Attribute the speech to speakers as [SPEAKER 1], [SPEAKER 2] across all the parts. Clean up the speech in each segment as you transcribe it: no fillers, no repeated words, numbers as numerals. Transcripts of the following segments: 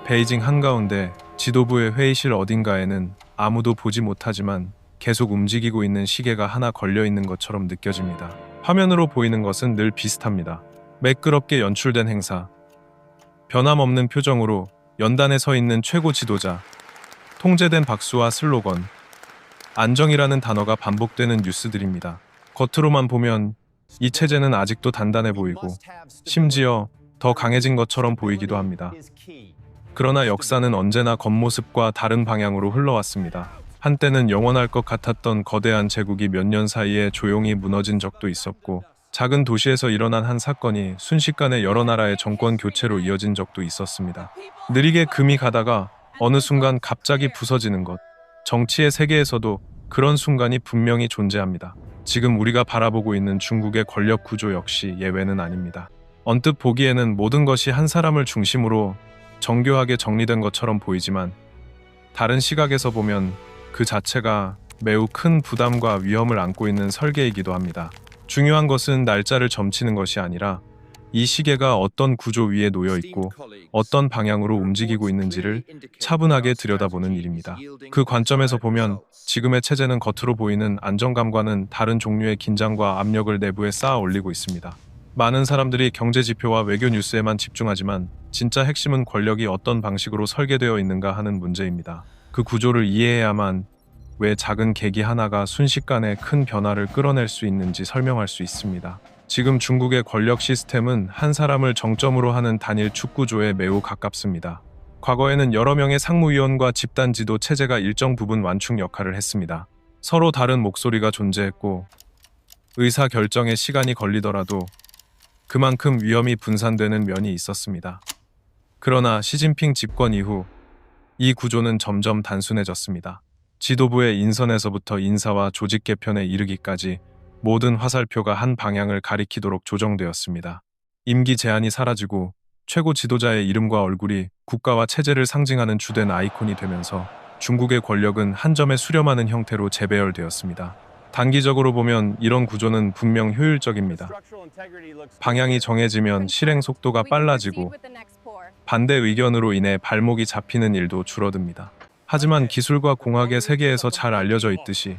[SPEAKER 1] 베이징 한가운데 지도부의 회의실 어딘가에는 아무도 보지 못하지만 계속 움직이고 있는 시계가 하나 걸려 있는 것처럼 느껴집니다. 화면으로 보이는 것은 늘 비슷합니다. 매끄럽게 연출된 행사. 변함없는 표정으로 연단에 서 있는 최고 지도자. 통제된 박수와 슬로건. 안정이라는 단어가 반복되는 뉴스들입니다. 겉으로만 보면 이 체제는 아직도 단단해 보이고 심지어 더 강해진 것처럼 보이기도 합니다. 그러나 역사는 언제나 겉모습과 다른 방향으로 흘러왔습니다. 한때는 영원할 것 같았던 거대한 제국이 몇 년 사이에 조용히 무너진 적도 있었고, 작은 도시에서 일어난 한 사건이 순식간에 여러 나라의 정권 교체로 이어진 적도 있었습니다. 느리게 금이 가다가 어느 순간 갑자기 부서지는 것. 정치의 세계에서도 그런 순간이 분명히 존재합니다. 지금 우리가 바라보고 있는 중국의 권력 구조 역시 예외는 아닙니다. 언뜻 보기에는 모든 것이 한 사람을 중심으로 정교하게 정리된 것처럼 보이지만, 다른 시각에서 보면 그 자체가 매우 큰 부담과 위험을 안고 있는 설계이기도 합니다. 중요한 것은 날짜를 점치는 것이 아니라 이 시계가 어떤 구조 위에 놓여 있고 어떤 방향으로 움직이고 있는지를 차분하게 들여다보는 일입니다. 그 관점에서 보면 지금의 체제는 겉으로 보이는 안정감과는 다른 종류의 긴장과 압력을 내부에 쌓아 올리고 있습니다. 많은 사람들이 경제 지표와 외교 뉴스에만 집중하지만 진짜 핵심은 권력이 어떤 방식으로 설계되어 있는가 하는 문제입니다. 그 구조를 이해해야만 왜 작은 계기 하나가 순식간에 큰 변화를 끌어낼 수 있는지 설명할 수 있습니다. 지금 중국의 권력 시스템은 한 사람을 정점으로 하는 단일 축구조에 매우 가깝습니다. 과거에는 여러 명의 상무위원과 집단 지도 체제가 일정 부분 완충 역할을 했습니다. 서로 다른 목소리가 존재했고 의사 결정에 시간이 걸리더라도 그만큼 위험이 분산되는 면이 있었습니다. 그러나 시진핑 집권 이후 이 구조는 점점 단순해졌습니다. 지도부의 인선에서부터 인사와 조직 개편에 이르기까지 모든 화살표가 한 방향을 가리키도록 조정되었습니다. 임기 제한이 사라지고 최고 지도자의 이름과 얼굴이 국가와 체제를 상징하는 주된 아이콘이 되면서 중국의 권력은 한 점에 수렴하는 형태로 재배열되었습니다. 단기적으로 보면 이런 구조는 분명 효율적입니다. 방향이 정해지면 실행 속도가 빨라지고 반대 의견으로 인해 발목이 잡히는 일도 줄어듭니다. 하지만 기술과 공학의 세계에서 잘 알려져 있듯이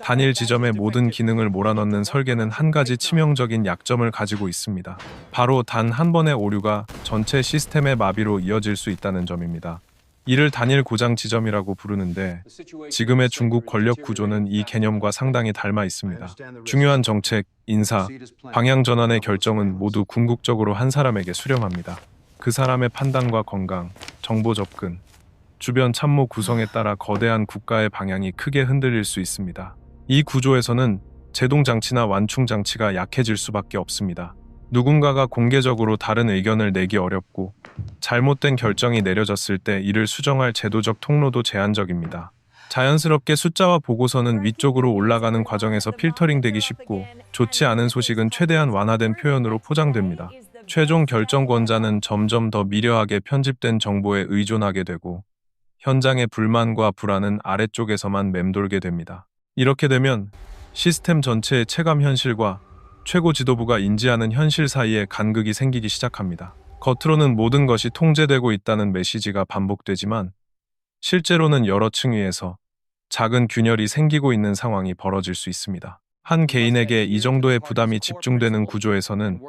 [SPEAKER 1] 단일 지점의 모든 기능을 몰아넣는 설계는 한 가지 치명적인 약점을 가지고 있습니다. 바로 단 한 번의 오류가 전체 시스템의 마비로 이어질 수 있다는 점입니다. 이를 단일 고장 지점이라고 부르는데 지금의 중국 권력 구조는 이 개념과 상당히 닮아 있습니다. 중요한 정책, 인사, 방향 전환의 결정은 모두 궁극적으로 한 사람에게 수렴합니다. 그 사람의 판단과 건강, 정보 접근, 주변 참모 구성에 따라 거대한 국가의 방향이 크게 흔들릴 수 있습니다. 이 구조에서는 제동장치나 완충장치가 약해질 수밖에 없습니다. 누군가가 공개적으로 다른 의견을 내기 어렵고 잘못된 결정이 내려졌을 때 이를 수정할 제도적 통로도 제한적입니다. 자연스럽게 숫자와 보고서는 위쪽으로 올라가는 과정에서 필터링되기 쉽고 좋지 않은 소식은 최대한 완화된 표현으로 포장됩니다. 최종 결정권자는 점점 더 미려하게 편집된 정보에 의존하게 되고 현장의 불만과 불안은 아래쪽에서만 맴돌게 됩니다. 이렇게 되면 시스템 전체의 체감 현실과 최고 지도부가 인지하는 현실 사이에 간극이 생기기 시작합니다. 겉으로는 모든 것이 통제되고 있다는 메시지가 반복되지만 실제로는 여러 층위에서 작은 균열이 생기고 있는 상황이 벌어질 수 있습니다. 한 개인에게 이 정도의 부담이 집중되는 구조에서는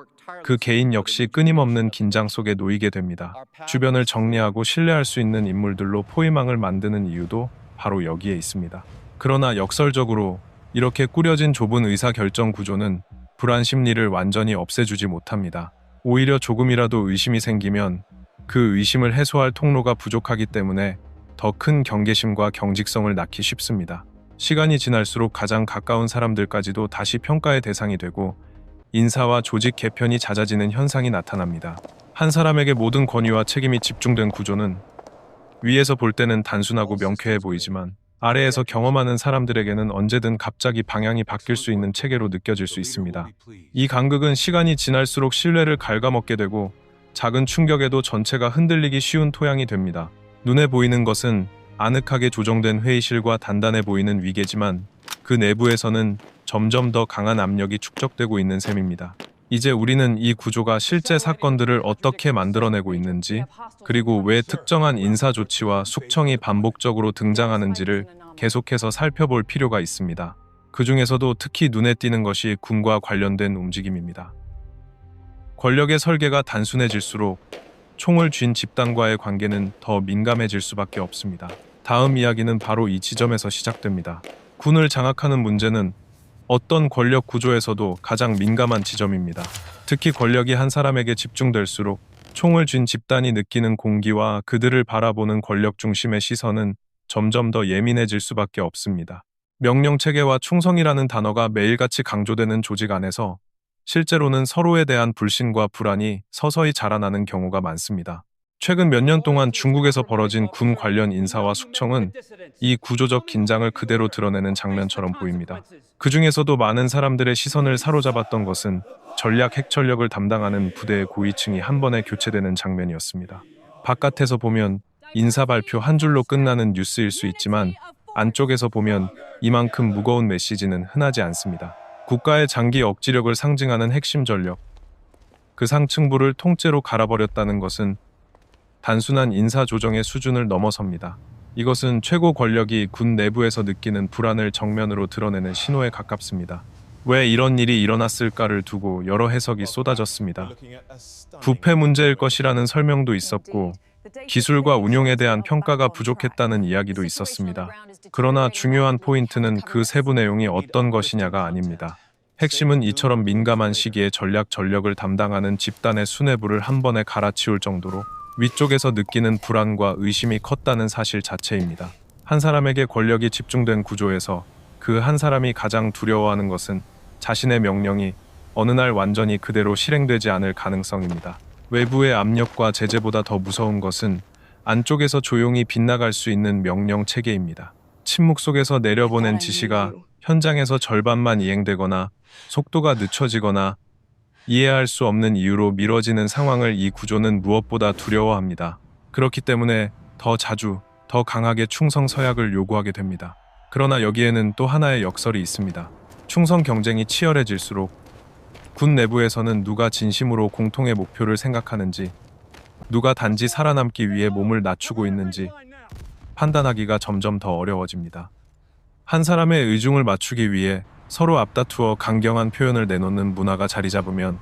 [SPEAKER 1] 그 개인 역시 끊임없는 긴장 속에 놓이게 됩니다. 주변을 정리하고 신뢰할 수 있는 인물들로 포위망을 만드는 이유도 바로 여기에 있습니다. 그러나 역설적으로 이렇게 꾸려진 좁은 의사결정 구조는 불안 심리를 완전히 없애주지 못합니다. 오히려 조금이라도 의심이 생기면 그 의심을 해소할 통로가 부족하기 때문에 더 큰 경계심과 경직성을 낳기 쉽습니다. 시간이 지날수록 가장 가까운 사람들까지도 다시 평가의 대상이 되고 인사와 조직 개편이 잦아지는 현상이 나타납니다. 한 사람에게 모든 권위와 책임이 집중된 구조는 위에서 볼 때는 단순하고 명쾌해 보이지만 아래에서 경험하는 사람들에게는 언제든 갑자기 방향이 바뀔 수 있는 체계로 느껴질 수 있습니다. 이 간극은 시간이 지날수록 신뢰를 갉아먹게 되고 작은 충격에도 전체가 흔들리기 쉬운 토양이 됩니다. 눈에 보이는 것은 아늑하게 조정된 회의실과 단단해 보이는 위계지만 그 내부에서는 점점 더 강한 압력이 축적되고 있는 셈입니다. 이제 우리는 이 구조가 실제 사건들을 어떻게 만들어내고 있는지, 그리고 왜 특정한 인사 조치와 숙청이 반복적으로 등장하는지를 계속해서 살펴볼 필요가 있습니다. 그 중에서도 특히 눈에 띄는 것이 군과 관련된 움직임입니다. 권력의 설계가 단순해질수록 총을 쥔 집단과의 관계는 더 민감해질 수밖에 없습니다. 다음 이야기는 바로 이 지점에서 시작됩니다. 군을 장악하는 문제는 어떤 권력 구조에서도 가장 민감한 지점입니다. 특히 권력이 한 사람에게 집중될수록 총을 쥔 집단이 느끼는 공기와 그들을 바라보는 권력 중심의 시선은 점점 더 예민해질 수밖에 없습니다. 명령 체계와 충성이라는 단어가 매일같이 강조되는 조직 안에서 실제로는 서로에 대한 불신과 불안이 서서히 자라나는 경우가 많습니다. 최근 몇 년 동안 중국에서 벌어진 군 관련 인사와 숙청은 이 구조적 긴장을 그대로 드러내는 장면처럼 보입니다. 그 중에서도 많은 사람들의 시선을 사로잡았던 것은 전략 핵전력을 담당하는 부대의 고위층이 한 번에 교체되는 장면이었습니다. 바깥에서 보면 인사 발표 한 줄로 끝나는 뉴스일 수 있지만 안쪽에서 보면 이만큼 무거운 메시지는 흔하지 않습니다. 국가의 장기 억지력을 상징하는 핵심 전력, 그 상층부를 통째로 갈아버렸다는 것은 단순한 인사 조정의 수준을 넘어섭니다. 이것은 최고 권력이 군 내부에서 느끼는 불안을 정면으로 드러내는 신호에 가깝습니다. 왜 이런 일이 일어났을까를 두고 여러 해석이 쏟아졌습니다. 부패 문제일 것이라는 설명도 있었고, 기술과 운용에 대한 평가가 부족했다는 이야기도 있었습니다. 그러나 중요한 포인트는 그 세부 내용이 어떤 것이냐가 아닙니다. 핵심은 이처럼 민감한 시기에 전략 전력을 담당하는 집단의 수뇌부를 한 번에 갈아치울 정도로 위쪽에서 느끼는 불안과 의심이 컸다는 사실 자체입니다. 한 사람에게 권력이 집중된 구조에서 그 한 사람이 가장 두려워하는 것은 자신의 명령이 어느 날 완전히 그대로 실행되지 않을 가능성입니다. 외부의 압력과 제재보다 더 무서운 것은 안쪽에서 조용히 빗나갈 수 있는 명령 체계입니다. 침묵 속에서 내려보낸 지시가 현장에서 절반만 이행되거나 속도가 늦춰지거나 이해할 수 없는 이유로 미뤄지는 상황을 이 구조는 무엇보다 두려워합니다. 그렇기 때문에 더 자주, 더 강하게 충성 서약을 요구하게 됩니다. 그러나 여기에는 또 하나의 역설이 있습니다. 충성 경쟁이 치열해질수록 군 내부에서는 누가 진심으로 공통의 목표를 생각하는지, 누가 단지 살아남기 위해 몸을 낮추고 있는지 판단하기가 점점 더 어려워집니다. 한 사람의 의중을 맞추기 위해 서로 앞다투어 강경한 표현을 내놓는 문화가 자리 잡으면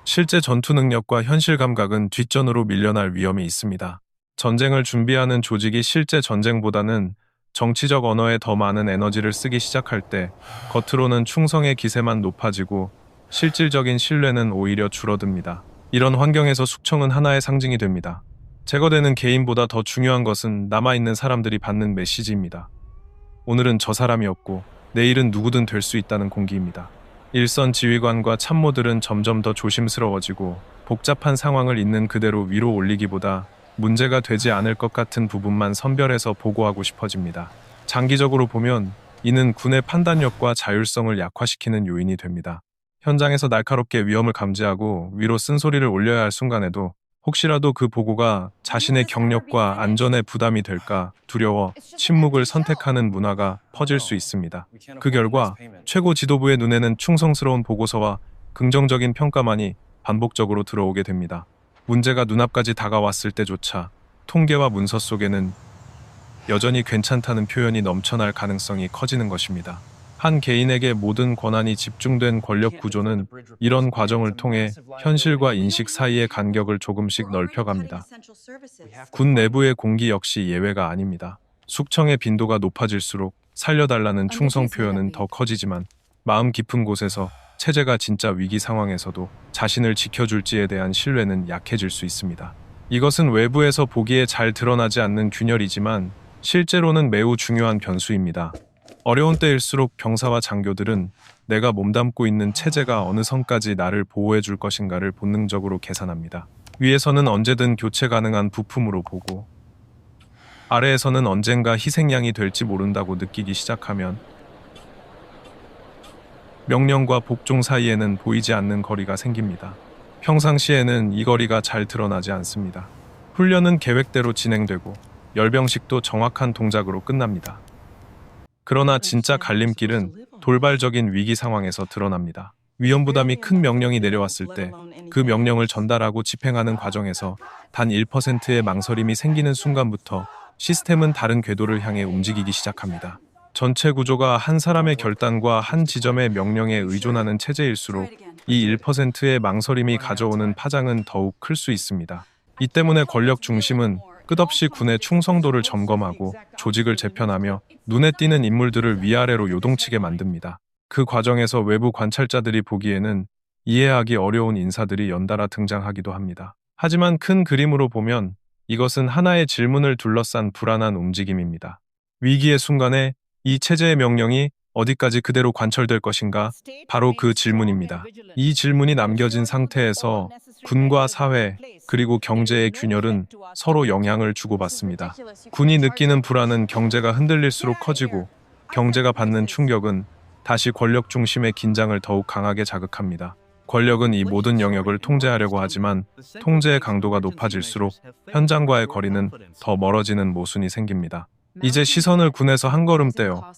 [SPEAKER 1] 실제 전투 능력과 현실 감각은 뒷전으로 밀려날 위험이 있습니다. 전쟁을 준비하는 조직이 실제 전쟁보다는 정치적 언어에 더 많은 에너지를 쓰기 시작할 때 겉으로는 충성의 기세만 높아지고 실질적인 신뢰는 오히려 줄어듭니다. 이런 환경에서 숙청은 하나의 상징이 됩니다. 제거되는 개인보다 더 중요한 것은 남아있는 사람들이 받는 메시지입니다. 오늘은 저 사람이 없고 내일은 누구든 될 수 있다는 공기입니다. 일선 지휘관과 참모들은 점점 더 조심스러워지고 복잡한 상황을 있는 그대로 위로 올리기보다 문제가 되지 않을 것 같은 부분만 선별해서 보고하고 싶어집니다. 장기적으로 보면 이는 군의 판단력과 자율성을 약화시키는 요인이 됩니다. 현장에서 날카롭게 위험을 감지하고 위로 쓴소리를 올려야 할 순간에도 혹시라도 그 보고가 자신의 경력과 안전에 부담이 될까 두려워 침묵을 선택하는 문화가 퍼질 수 있습니다. 그 결과 최고 지도부의 눈에는 충성스러운 보고서와 긍정적인 평가만이 반복적으로 들어오게 됩니다. 문제가 눈앞까지 다가왔을 때조차 통계와 문서 속에는 여전히 괜찮다는 표현이 넘쳐날 가능성이 커지는 것입니다. 한 개인에게 모든 권한이 집중된 권력 구조는 이런 과정을 통해 현실과 인식 사이의 간격을 조금씩 넓혀갑니다. 군 내부의 공기 역시 예외가 아닙니다. 숙청의 빈도가 높아질수록 살려달라는 충성 표현은 더 커지지만 마음 깊은 곳에서 체제가 진짜 위기 상황에서도 자신을 지켜줄지에 대한 신뢰는 약해질 수 있습니다. 이것은 외부에서 보기에 잘 드러나지 않는 균열이지만 실제로는 매우 중요한 변수입니다. 어려운 때일수록 병사와 장교들은 내가 몸담고 있는 체제가 어느 선까지 나를 보호해 줄 것인가를 본능적으로 계산합니다. 위에서는 언제든 교체 가능한 부품으로 보고 아래에서는 언젠가 희생양이 될지 모른다고 느끼기 시작하면 명령과 복종 사이에는 보이지 않는 거리가 생깁니다. 평상시에는 이 거리가 잘 드러나지 않습니다. 훈련은 계획대로 진행되고 열병식도 정확한 동작으로 끝납니다. 그러나 진짜 갈림길은 돌발적인 위기 상황에서 드러납니다. 위험 부담이 큰 명령이 내려왔을 때 그 명령을 전달하고 집행하는 과정에서 단 1%의 망설임이 생기는 순간부터 시스템은 다른 궤도를 향해 움직이기 시작합니다. 전체 구조가 한 사람의 결단과 한 지점의 명령에 의존하는 체제일수록 이 1%의 망설임이 가져오는 파장은 더욱 클 수 있습니다. 이 때문에 권력 중심은 끝없이 군의 충성도를 점검하고 조직을 재편하며 눈에 띄는 인물들을 위아래로 요동치게 만듭니다. 그 과정에서 외부 관찰자들이 보기에는 이해하기 어려운 인사들이 연달아 등장하기도 합니다. 하지만 큰 그림으로 보면 이것은 하나의 질문을 둘러싼 불안한 움직임입니다. 위기의 순간에 이 체제의 명령이 어디까지 그대로 관철될 것인가? 바로 그 질문입니다. 이 질문이 남겨진 상태에서 군과 사회, 그리고 경제의 균열은 서로 영향을 주고받습니다. 군이 느끼는 불안은 경제가 흔들릴수록 커지고 경제가 받는 충격은 다시 권력 중심의 긴장을 더욱 강하게 자극합니다. 권력은 이 모든 영역을 통제하려고 하지만 통제의 강도가 높아질수록 현장과의 거리는 더 멀어지는 모순이 생깁니다. 이제 시선을 군에서 한 걸음 떼어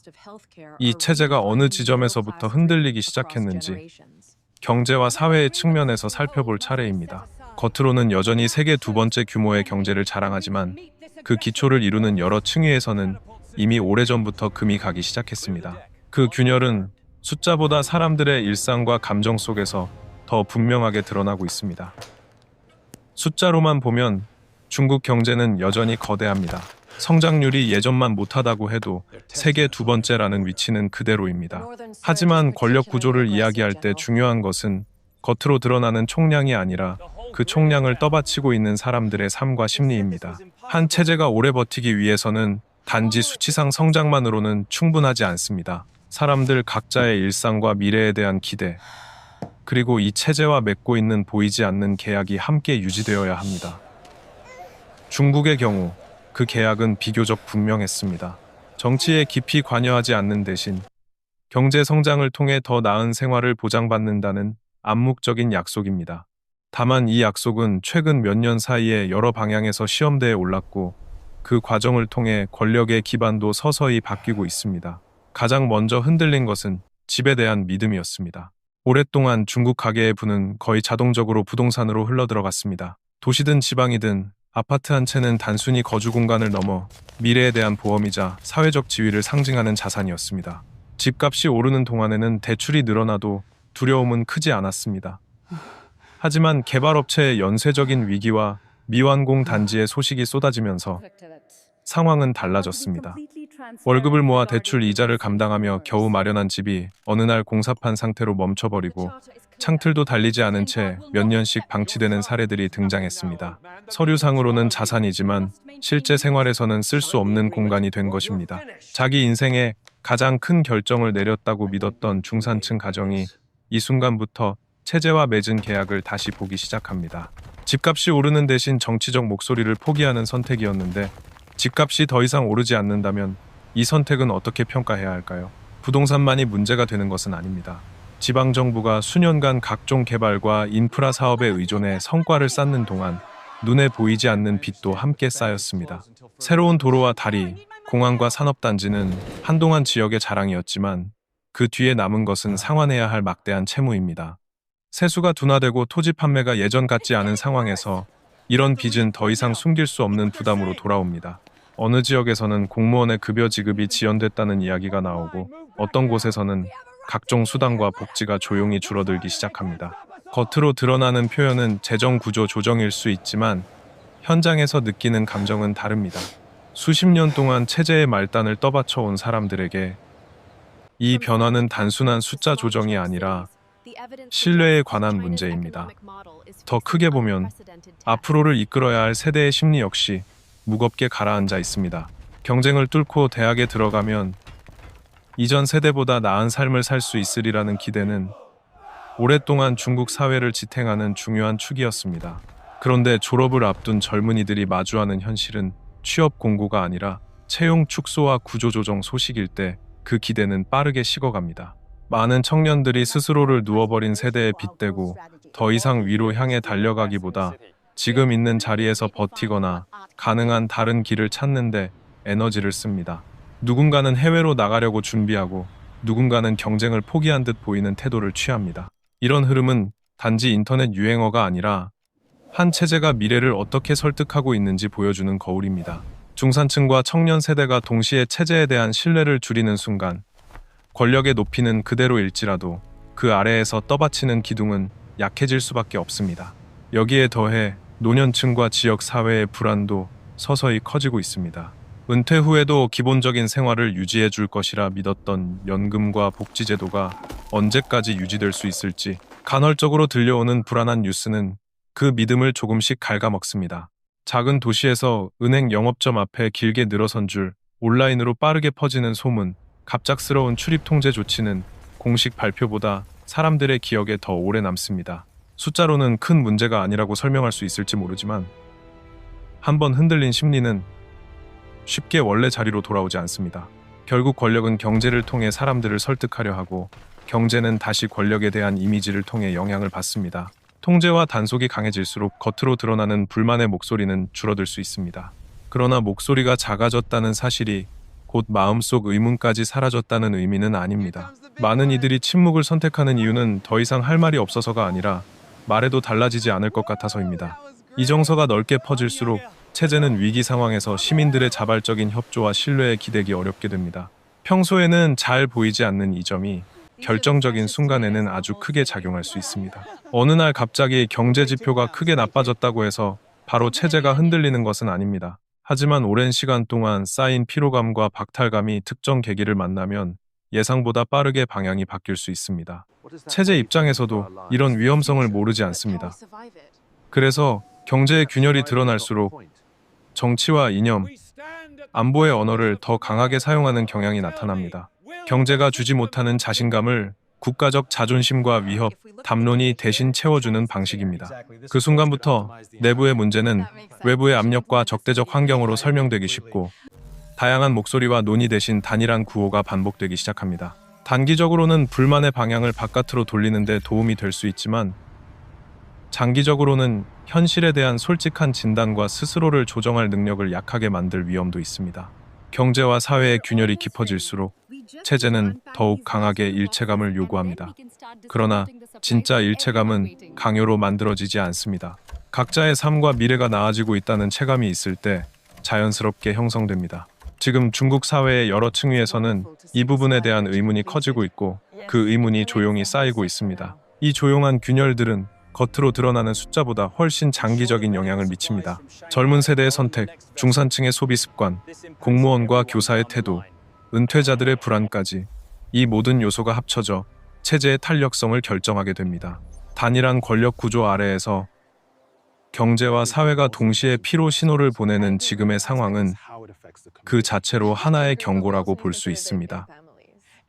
[SPEAKER 1] 이 체제가 어느 지점에서부터 흔들리기 시작했는지 경제와 사회의 측면에서 살펴볼 차례입니다. 겉으로는 여전히 세계 두 번째 규모의 경제를 자랑하지만 그 기초를 이루는 여러 층위에서는 이미 오래전부터 금이 가기 시작했습니다. 그 균열은 숫자보다 사람들의 일상과 감정 속에서 더 분명하게 드러나고 있습니다. 숫자로만 보면 중국 경제는 여전히 거대합니다. 성장률이 예전만 못하다고 해도 세계 두 번째라는 위치는 그대로입니다. 하지만 권력 구조를 이야기할 때 중요한 것은 겉으로 드러나는 총량이 아니라 그 총량을 떠받치고 있는 사람들의 삶과 심리입니다. 한 체제가 오래 버티기 위해서는 단지 수치상 성장만으로는 충분하지 않습니다. 사람들 각자의 일상과 미래에 대한 기대, 그리고 이 체제와 맺고 있는 보이지 않는 계약이 함께 유지되어야 합니다. 중국의 경우 그 계약은 비교적 분명했습니다. 정치에 깊이 관여하지 않는 대신 경제 성장을 통해 더 나은 생활을 보장받는다는 암묵적인 약속입니다. 다만 이 약속은 최근 몇 년 사이에 여러 방향에서 시험대에 올랐고 그 과정을 통해 권력의 기반도 서서히 바뀌고 있습니다. 가장 먼저 흔들린 것은 집에 대한 믿음이었습니다. 오랫동안 중국 가계의 부는 거의 자동적으로 부동산으로 흘러들어갔습니다. 도시든 지방이든 아파트 한 채는 단순히 거주 공간을 넘어 미래에 대한 보험이자 사회적 지위를 상징하는 자산이었습니다. 집값이 오르는 동안에는 대출이 늘어나도 두려움은 크지 않았습니다. 하지만 개발업체의 연쇄적인 위기와 미완공 단지의 소식이 쏟아지면서 상황은 달라졌습니다. 월급을 모아 대출 이자를 감당하며 겨우 마련한 집이 어느 날 공사판 상태로 멈춰버리고 창틀도 달리지 않은 채 몇 년씩 방치되는 사례들이 등장했습니다. 서류상으로는 자산이지만 실제 생활에서는 쓸 수 없는 공간이 된 것입니다. 자기 인생에 가장 큰 결정을 내렸다고 믿었던 중산층 가정이 이 순간부터 체제와 맺은 계약을 다시 보기 시작합니다. 집값이 오르는 대신 정치적 목소리를 포기하는 선택이었는데 집값이 더 이상 오르지 않는다면 이 선택은 어떻게 평가해야 할까요? 부동산만이 문제가 되는 것은 아닙니다. 지방정부가 수년간 각종 개발과 인프라 사업에 의존해 성과를 쌓는 동안 눈에 보이지 않는 빚도 함께 쌓였습니다. 새로운 도로와 다리, 공항과 산업단지는 한동안 지역의 자랑이었지만 그 뒤에 남은 것은 상환해야 할 막대한 채무입니다. 세수가 둔화되고 토지 판매가 예전 같지 않은 상황에서 이런 빚은 더 이상 숨길 수 없는 부담으로 돌아옵니다. 어느 지역에서는 공무원의 급여 지급이 지연됐다는 이야기가 나오고 어떤 곳에서는 각종 수당과 복지가 조용히 줄어들기 시작합니다. 겉으로 드러나는 표현은 재정 구조 조정일 수 있지만 현장에서 느끼는 감정은 다릅니다. 수십 년 동안 체제의 말단을 떠받쳐온 사람들에게 이 변화는 단순한 숫자 조정이 아니라 신뢰에 관한 문제입니다. 더 크게 보면 앞으로를 이끌어야 할 세대의 심리 역시 무겁게 가라앉아 있습니다. 경쟁을 뚫고 대학에 들어가면 이전 세대보다 나은 삶을 살 수 있으리라는 기대는 오랫동안 중국 사회를 지탱하는 중요한 축이었습니다. 그런데 졸업을 앞둔 젊은이들이 마주하는 현실은 취업 공고가 아니라 채용 축소와 구조조정 소식일 때 그 기대는 빠르게 식어갑니다. 많은 청년들이 스스로를 누워버린 세대에 빗대고 더 이상 위로 향해 달려가기보다 지금 있는 자리에서 버티거나 가능한 다른 길을 찾는데 에너지를 씁니다. 누군가는 해외로 나가려고 준비하고 누군가는 경쟁을 포기한 듯 보이는 태도를 취합니다. 이런 흐름은 단지 인터넷 유행어가 아니라 한 체제가 미래를 어떻게 설득하고 있는지 보여주는 거울입니다. 중산층과 청년 세대가 동시에 체제에 대한 신뢰를 줄이는 순간 권력의 높이는 그대로일지라도 그 아래에서 떠받치는 기둥은 약해질 수밖에 없습니다. 여기에 더해 노년층과 지역 사회의 불안도 서서히 커지고 있습니다. 은퇴 후에도 기본적인 생활을 유지해 줄 것이라 믿었던 연금과 복지제도가 언제까지 유지될 수 있을지 간헐적으로 들려오는 불안한 뉴스는 그 믿음을 조금씩 갉아먹습니다. 작은 도시에서 은행 영업점 앞에 길게 늘어선 줄, 온라인으로 빠르게 퍼지는 소문, 갑작스러운 출입 통제 조치는 공식 발표보다 사람들의 기억에 더 오래 남습니다. 숫자로는 큰 문제가 아니라고 설명할 수 있을지 모르지만 한번 흔들린 심리는 쉽게 원래 자리로 돌아오지 않습니다. 결국 권력은 경제를 통해 사람들을 설득하려 하고 경제는 다시 권력에 대한 이미지를 통해 영향을 받습니다. 통제와 단속이 강해질수록 겉으로 드러나는 불만의 목소리는 줄어들 수 있습니다. 그러나 목소리가 작아졌다는 사실이 곧 마음속 의문까지 사라졌다는 의미는 아닙니다. 많은 이들이 침묵을 선택하는 이유는 더 이상 할 말이 없어서가 아니라 말해도 달라지지 않을 것 같아서입니다. 이 정서가 넓게 퍼질수록 체제는 위기 상황에서 시민들의 자발적인 협조와 신뢰에 기대기 어렵게 됩니다. 평소에는 잘 보이지 않는 이 점이 결정적인 순간에는 아주 크게 작용할 수 있습니다. 어느 날 갑자기 경제 지표가 크게 나빠졌다고 해서 바로 체제가 흔들리는 것은 아닙니다. 하지만 오랜 시간 동안 쌓인 피로감과 박탈감이 특정 계기를 만나면 예상보다 빠르게 방향이 바뀔 수 있습니다. 체제 입장에서도 이런 위험성을 모르지 않습니다. 그래서 경제의 균열이 드러날수록 정치와 이념, 안보의 언어를 더 강하게 사용하는 경향이 나타납니다. 경제가 주지 못하는 자신감을 국가적 자존심과 위협, 담론이 대신 채워주는 방식입니다. 그 순간부터 내부의 문제는 외부의 압력과 적대적 환경으로 설명되기 쉽고 다양한 목소리와 논의 대신 단일한 구호가 반복되기 시작합니다. 단기적으로는 불만의 방향을 바깥으로 돌리는 데 도움이 될 수 있지만 장기적으로는 현실에 대한 솔직한 진단과 스스로를 조정할 능력을 약하게 만들 위험도 있습니다. 경제와 사회의 균열이 깊어질수록 체제는 더욱 강하게 일체감을 요구합니다. 그러나 진짜 일체감은 강요로 만들어지지 않습니다. 각자의 삶과 미래가 나아지고 있다는 체감이 있을 때 자연스럽게 형성됩니다. 지금 중국 사회의 여러 층위에서는 이 부분에 대한 의문이 커지고 있고 그 의문이 조용히 쌓이고 있습니다. 이 조용한 균열들은 겉으로 드러나는 숫자보다 훨씬 장기적인 영향을 미칩니다. 젊은 세대의 선택, 중산층의 소비 습관, 공무원과 교사의 태도, 은퇴자들의 불안까지 이 모든 요소가 합쳐져 체제의 탄력성을 결정하게 됩니다. 단일한 권력 구조 아래에서 경제와 사회가 동시에 피로 신호를 보내는 지금의 상황은 그 자체로 하나의 경고라고 볼 수 있습니다.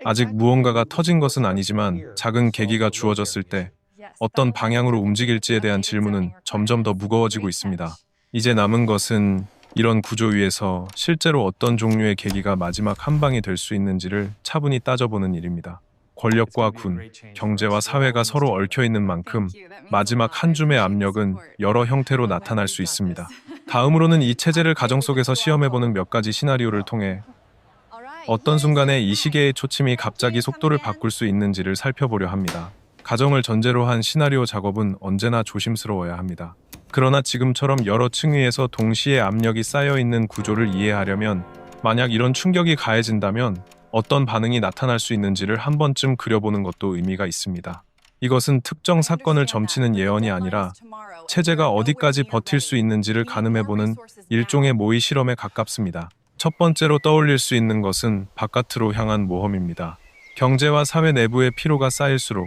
[SPEAKER 1] 아직 무언가가 터진 것은 아니지만 작은 계기가 주어졌을 때 어떤 방향으로 움직일지에 대한 질문은 점점 더 무거워지고 있습니다. 이제 남은 것은 이런 구조 위에서 실제로 어떤 종류의 계기가 마지막 한 방이 될 수 있는지를 차분히 따져보는 일입니다. 권력과 군, 경제와 사회가 서로 얽혀 있는 만큼 마지막 한 줌의 압력은 여러 형태로 나타날 수 있습니다. 다음으로는 이 체제를 가정 속에서 시험해보는 몇 가지 시나리오를 통해 어떤 순간에 이 시계의 초침이 갑자기 속도를 바꿀 수 있는지를 살펴보려 합니다. 가정을 전제로 한 시나리오 작업은 언제나 조심스러워야 합니다. 그러나 지금처럼 여러 층위에서 동시에 압력이 쌓여있는 구조를 이해하려면 만약 이런 충격이 가해진다면 어떤 반응이 나타날 수 있는지를 한 번쯤 그려보는 것도 의미가 있습니다. 이것은 특정 사건을 점치는 예언이 아니라 체제가 어디까지 버틸 수 있는지를 가늠해보는 일종의 모의 실험에 가깝습니다. 첫 번째로 떠올릴 수 있는 것은 바깥으로 향한 모험입니다. 경제와 사회 내부의 피로가 쌓일수록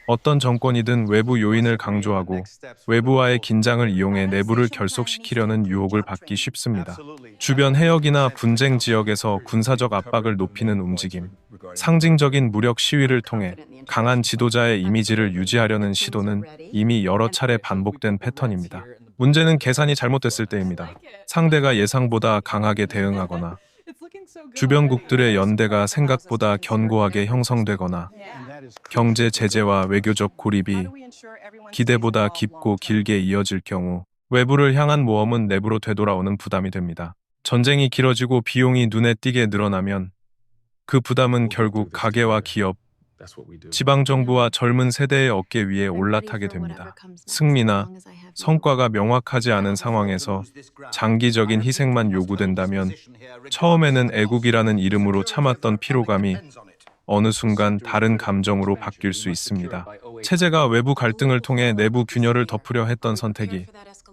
[SPEAKER 1] 어떤 정권이든 외부 요인을 강조하고 외부와의 긴장을 이용해 내부를 결속시키려는 유혹을 받기 쉽습니다. 주변 해역이나 분쟁 지역에서 군사적 압박을 높이는 움직임, 상징적인 무력 시위를 통해 강한 지도자의 이미지를 유지하려는 시도는 이미 여러 차례 반복된 패턴입니다. 문제는 계산이 잘못됐을 때입니다. 상대가 예상보다 강하게 대응하거나 주변국들의 연대가 생각보다 견고하게 형성되거나 경제 제재와 외교적 고립이 기대보다 깊고 길게 이어질 경우 외부를 향한 모험은 내부로 되돌아오는 부담이 됩니다. 전쟁이 길어지고 비용이 눈에 띄게 늘어나면 그 부담은 결국 가게와 기업, 지방정부와 젊은 세대의 어깨 위에 올라타게 됩니다. 승리나 성과가 명확하지 않은 상황에서 장기적인 희생만 요구된다면 처음에는 애국이라는 이름으로 참았던 피로감이 어느 순간 다른 감정으로 바뀔 수 있습니다. 체제가 외부 갈등을 통해 내부 균열을 덮으려 했던 선택이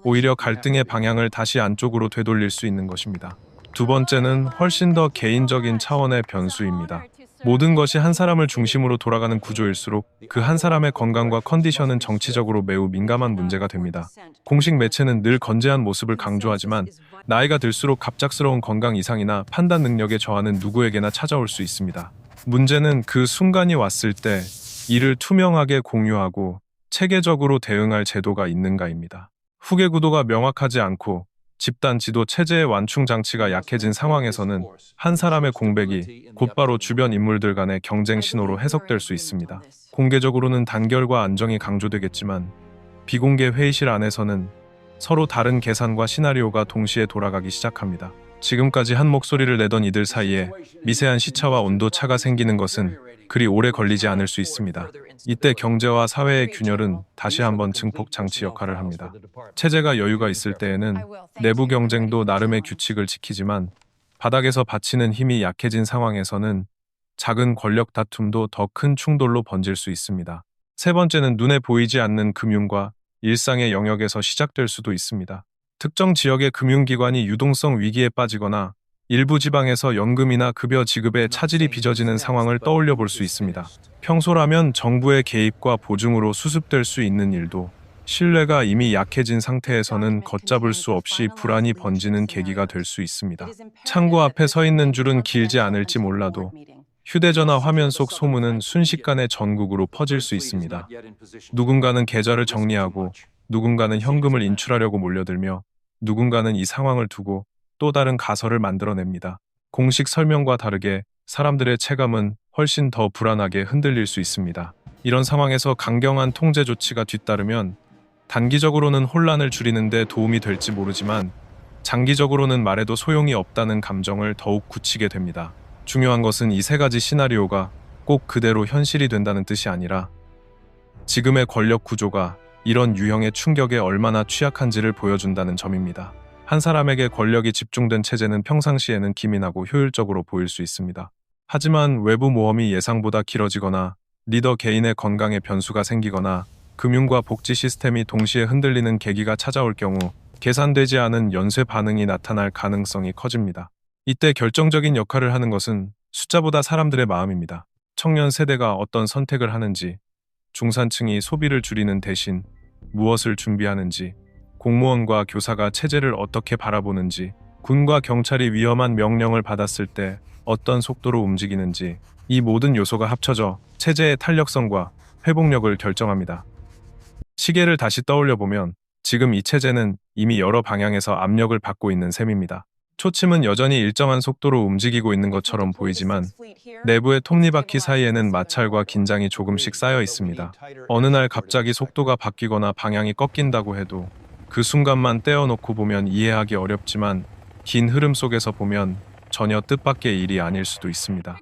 [SPEAKER 1] 오히려 갈등의 방향을 다시 안쪽으로 되돌릴 수 있는 것입니다. 두 번째는 훨씬 더 개인적인 차원의 변수입니다. 모든 것이 한 사람을 중심으로 돌아가는 구조일수록 그 한 사람의 건강과 컨디션은 정치적으로 매우 민감한 문제가 됩니다. 공식 매체는 늘 건재한 모습을 강조하지만 나이가 들수록 갑작스러운 건강 이상이나 판단 능력의 저하는 누구에게나 찾아올 수 있습니다. 문제는 그 순간이 왔을 때 이를 투명하게 공유하고 체계적으로 대응할 제도가 있는가입니다. 후계 구도가 명확하지 않고 집단 지도 체제의 완충 장치가 약해진 상황에서는 한 사람의 공백이 곧바로 주변 인물들 간의 경쟁 신호로 해석될 수 있습니다. 공개적으로는 단결과 안정이 강조되겠지만 비공개 회의실 안에서는 서로 다른 계산과 시나리오가 동시에 돌아가기 시작합니다. 지금까지 한 목소리를 내던 이들 사이에 미세한 시차와 온도 차가 생기는 것은 그리 오래 걸리지 않을 수 있습니다. 이때 경제와 사회의 균열은 다시 한번 증폭 장치 역할을 합니다. 체제가 여유가 있을 때에는 내부 경쟁도 나름의 규칙을 지키지만 바닥에서 받치는 힘이 약해진 상황에서는 작은 권력 다툼도 더 큰 충돌로 번질 수 있습니다. 세 번째는 눈에 보이지 않는 금융과 일상의 영역에서 시작될 수도 있습니다. 특정 지역의 금융기관이 유동성 위기에 빠지거나 일부 지방에서 연금이나 급여 지급에 차질이 빚어지는 상황을 떠올려 볼 수 있습니다. 평소라면 정부의 개입과 보증으로 수습될 수 있는 일도 신뢰가 이미 약해진 상태에서는 걷잡을 수 없이 불안이 번지는 계기가 될 수 있습니다. 창구 앞에 서 있는 줄은 길지 않을지 몰라도 휴대전화 화면 속 소문은 순식간에 전국으로 퍼질 수 있습니다. 누군가는 계좌를 정리하고 누군가는 현금을 인출하려고 몰려들며 누군가는 이 상황을 두고 또 다른 가설을 만들어냅니다. 공식 설명과 다르게 사람들의 체감은 훨씬 더 불안하게 흔들릴 수 있습니다. 이런 상황에서 강경한 통제 조치가 뒤따르면 단기적으로는 혼란을 줄이는 데 도움이 될지 모르지만 장기적으로는 말해도 소용이 없다는 감정을 더욱 굳히게 됩니다. 중요한 것은 이 세 가지 시나리오가 꼭 그대로 현실이 된다는 뜻이 아니라 지금의 권력 구조가 이런 유형의 충격에 얼마나 취약한지를 보여준다는 점입니다. 한 사람에게 권력이 집중된 체제는 평상시에는 기민하고 효율적으로 보일 수 있습니다. 하지만 외부 모험이 예상보다 길어지거나 리더 개인의 건강에 변수가 생기거나 금융과 복지 시스템이 동시에 흔들리는 계기가 찾아올 경우 계산되지 않은 연쇄 반응이 나타날 가능성이 커집니다. 이때 결정적인 역할을 하는 것은 숫자보다 사람들의 마음입니다. 청년 세대가 어떤 선택을 하는지, 중산층이 소비를 줄이는 대신 무엇을 준비하는지, 공무원과 교사가 체제를 어떻게 바라보는지, 군과 경찰이 위험한 명령을 받았을 때 어떤 속도로 움직이는지, 이 모든 요소가 합쳐져 체제의 탄력성과 회복력을 결정합니다. 시계를 다시 떠올려 보면 지금 이 체제는 이미 여러 방향에서 압력을 받고 있는 셈입니다. 초침은 여전히 일정한 속도로 움직이고 있는 것처럼 보이지만 내부의 톱니바퀴 사이에는 마찰과 긴장이 조금씩 쌓여 있습니다. 어느 날 갑자기 속도가 바뀌거나 방향이 꺾인다고 해도 그 순간만 떼어놓고 보면 이해하기 어렵지만 긴 흐름 속에서 보면 전혀 뜻밖의 일이 아닐 수도 있습니다.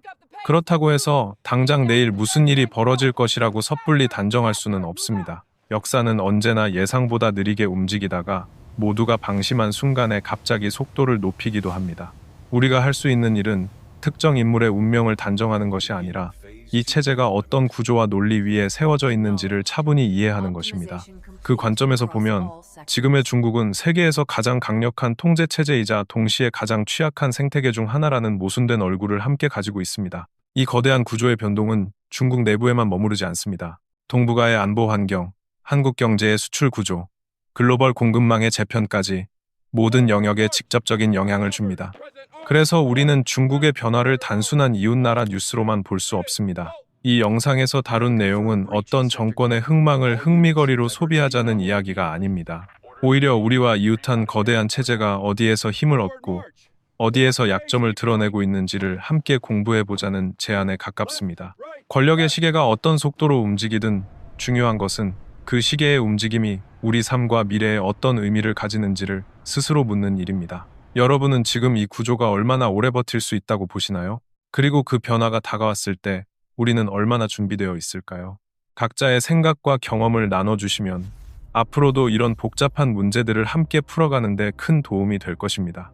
[SPEAKER 1] 그렇다고 해서 당장 내일 무슨 일이 벌어질 것이라고 섣불리 단정할 수는 없습니다. 역사는 언제나 예상보다 느리게 움직이다가 모두가 방심한 순간에 갑자기 속도를 높이기도 합니다. 우리가 할 수 있는 일은 특정 인물의 운명을 단정하는 것이 아니라 이 체제가 어떤 구조와 논리 위에 세워져 있는지를 차분히 이해하는 것입니다. 그 관점에서 보면 지금의 중국은 세계에서 가장 강력한 통제 체제이자 동시에 가장 취약한 생태계 중 하나라는 모순된 얼굴을 함께 가지고 있습니다. 이 거대한 구조의 변동은 중국 내부에만 머무르지 않습니다. 동북아의 안보 환경, 한국 경제의 수출 구조, 글로벌 공급망의 재편까지 모든 영역에 직접적인 영향을 줍니다. 그래서 우리는 중국의 변화를 단순한 이웃나라 뉴스로만 볼 수 없습니다. 이 영상에서 다룬 내용은 어떤 정권의 흥망을 흥미거리로 소비하자는 이야기가 아닙니다. 오히려 우리와 이웃한 거대한 체제가 어디에서 힘을 얻고 어디에서 약점을 드러내고 있는지를 함께 공부해보자는 제안에 가깝습니다. 권력의 시계가 어떤 속도로 움직이든 중요한 것은 그 시계의 움직임이 우리 삶과 미래에 어떤 의미를 가지는지를 스스로 묻는 일입니다. 여러분은 지금 이 구조가 얼마나 오래 버틸 수 있다고 보시나요? 그리고 그 변화가 다가왔을 때 우리는 얼마나 준비되어 있을까요? 각자의 생각과 경험을 나눠주시면 앞으로도 이런 복잡한 문제들을 함께 풀어가는데 큰 도움이 될 것입니다.